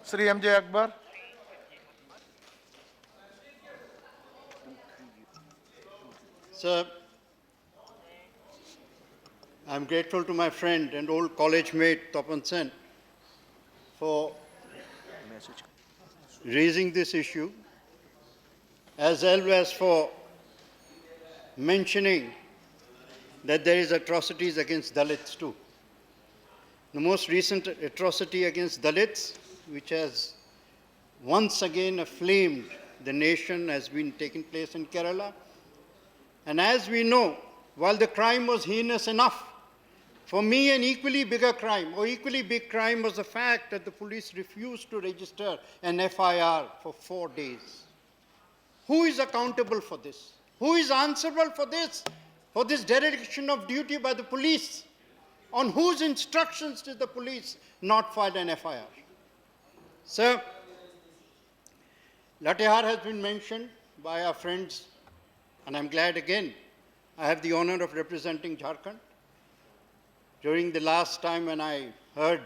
Sri J Akbar. Sir, I'm grateful to my friend and old college mate Tapan Sen for raising this issue, as well as for mentioning that there is atrocities against Dalits too. The most recent atrocity against Dalits, which has once again aflamed the nation, has been taking place in Kerala. And as we know, while the crime was heinous enough, for me an equally bigger crime, or equally big crime, was the fact that the police refused to register an FIR for 4 days. Who is accountable for this? Who is answerable for this? For this dereliction of duty by the police? On whose instructions did the police not file an FIR? Sir, Latihar has been mentioned by our friends, and I'm glad again I have the honor of representing Jharkhand. During the last time when I heard,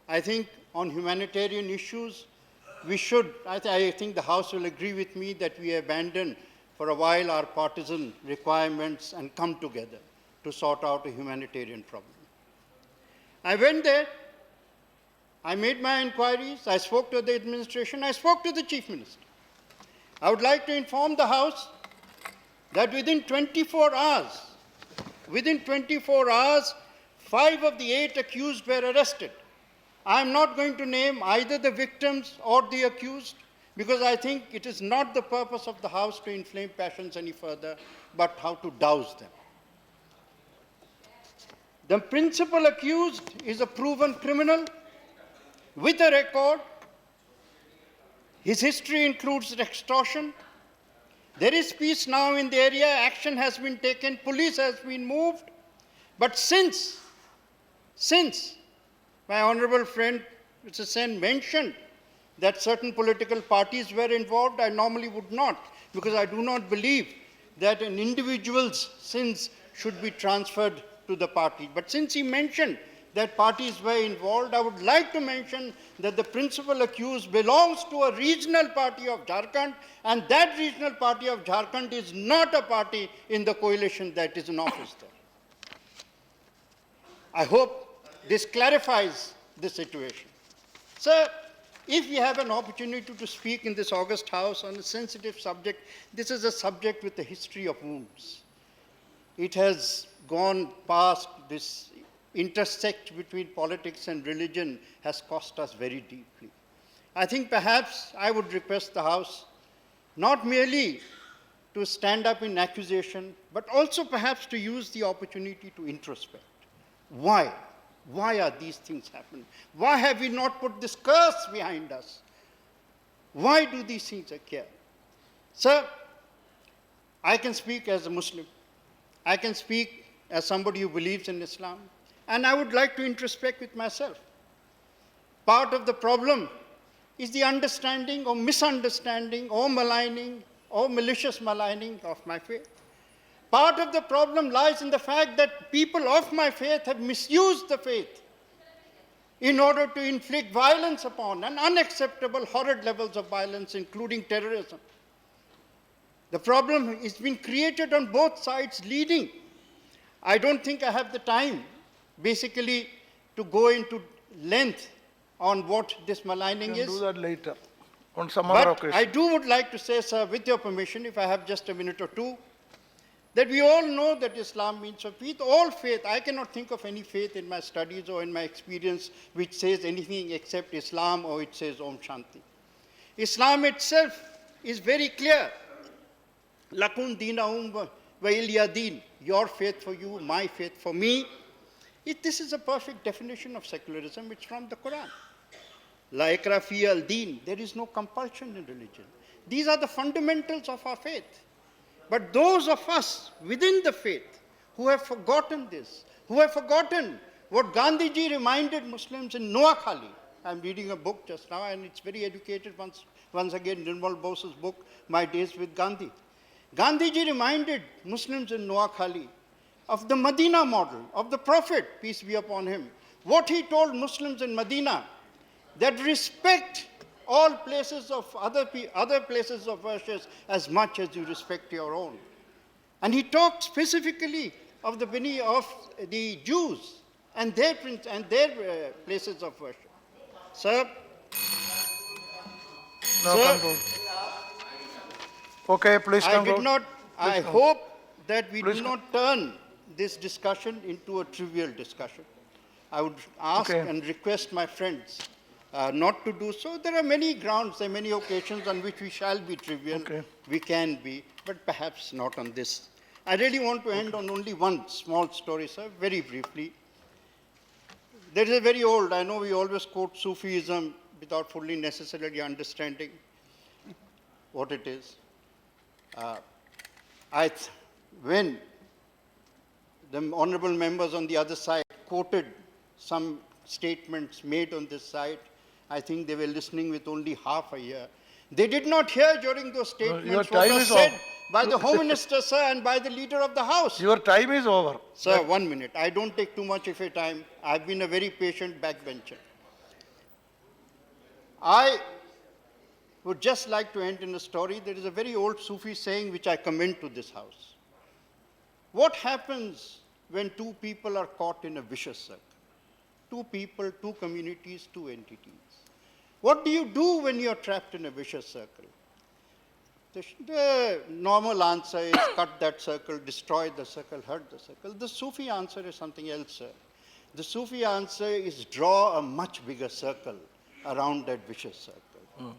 I think on humanitarian issues, we should, I think the House will agree with me that we abandon for a while our partisan requirements and come together to sort out a humanitarian problem. I went there, I made my inquiries, I spoke to the administration, I spoke to the Chief Minister. I would like to inform the House that within 24 hours, 5 of the 8 accused were arrested. I am not going to name either the victims or the accused, because I think it is not the purpose of the House to inflame passions any further, but how to douse them. The principal accused is a proven criminal with a record. His history includes extortion. There is peace now in the area, action has been taken, police has been moved. But since my honorable friend Mr. Sen mentioned that certain political parties were involved, I normally would not, because I do not believe that an individual's sins should be transferred to the party. But since he mentioned that parties were involved, I would like to mention that the principal accused belongs to a regional party of Jharkhand, and that regional party of Jharkhand is not a party in the coalition that is in office there. I hope this clarifies the situation. Sir, if we have an opportunity to speak in this august House on a sensitive subject, this is a subject with a history of wounds. It has gone past. This intersect between politics and religion has cost us very deeply. I think perhaps I would request the House not merely to stand up in accusation, but also perhaps to use the opportunity to introspect. Why? Why are these things happening? Why have we not put this curse behind us? Why do these things occur? Sir, I can speak as a Muslim. I can speak as somebody who believes in Islam. And I would like to introspect with myself. Part of the problem is the understanding or misunderstanding or maligning or malicious maligning of my faith. Part of the problem lies in the fact that people of my faith have misused the faith in order to inflict violence upon, and unacceptable, horrid levels of violence, including terrorism. The problem has been created on both sides, leading. I don't think I have the time, basically, to go into length on what this maligning is. Do that later, on some other occasion. I would like to say, sir, with your permission, if I have just a minute or two, that we all know that Islam means of faith. All faith, I cannot think of any faith in my studies or in my experience which says anything except Islam, or it says Om Shanti. Islam itself is very clear. Lakun deenahum wa iliya deen. Your faith for you, my faith for me. This is a perfect definition of secularism. It's from the Quran. La ikra fi al-deen. There is no compulsion in religion. These are the fundamentals of our faith. But those of us within the faith who have forgotten this, who have forgotten what Gandhiji reminded Muslims in Noakhali. I'm reading a book just now, and it's very educated once again, Nirmal Bose's book, My Days with Gandhi. Gandhiji reminded Muslims in Noakhali of the Medina model, of the Prophet, peace be upon him. What he told Muslims in Medina, that respect all places of other places of worship as much as you respect your own. And he talked specifically of the Jews and their places of worship. Sir, Now Sir, conclude. Okay, please I conclude. did not. I Please conclude. hope that we Please do not turn this discussion into a trivial discussion. I would ask Okay. and request my friends not to do so. There are many grounds, there are many occasions on which we shall be trivial. Okay. We can be, but perhaps not on this. I really want to end on only one small story, sir, very briefly. There is a very old, I know we always quote Sufism without fully necessarily understanding what it is. When the honorable members on the other side quoted some statements made on this side, I think they were listening with only half a ear. They did not hear during those your statements time what was is said up. by the Home Minister, sir, and by the Leader of the House. Your time is over. Sir, 1 minute. I don't take too much of your time. I've been a very patient backbencher. I would just like to end in a story. There is a very old Sufi saying which I commend to this house. What happens when two people are caught in a vicious circle? Two people, two communities, two entities. What do you do when you're trapped in a vicious circle? The normal answer is cut that circle, destroy the circle, hurt the circle. The Sufi answer is something else, sir. The Sufi answer is draw a much bigger circle around that vicious circle.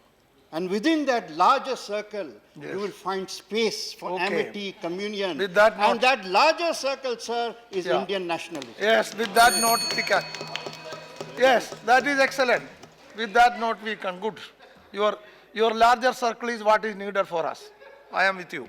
And within that larger circle, Yes. you will find space for Okay. amity, communion. With that note- and that larger circle, sir, is Yeah. Indian nationalism. Yes, with that note we can. Yes, that is excellent. With that note we can. Good. Your larger circle is what is needed for us. I am with you.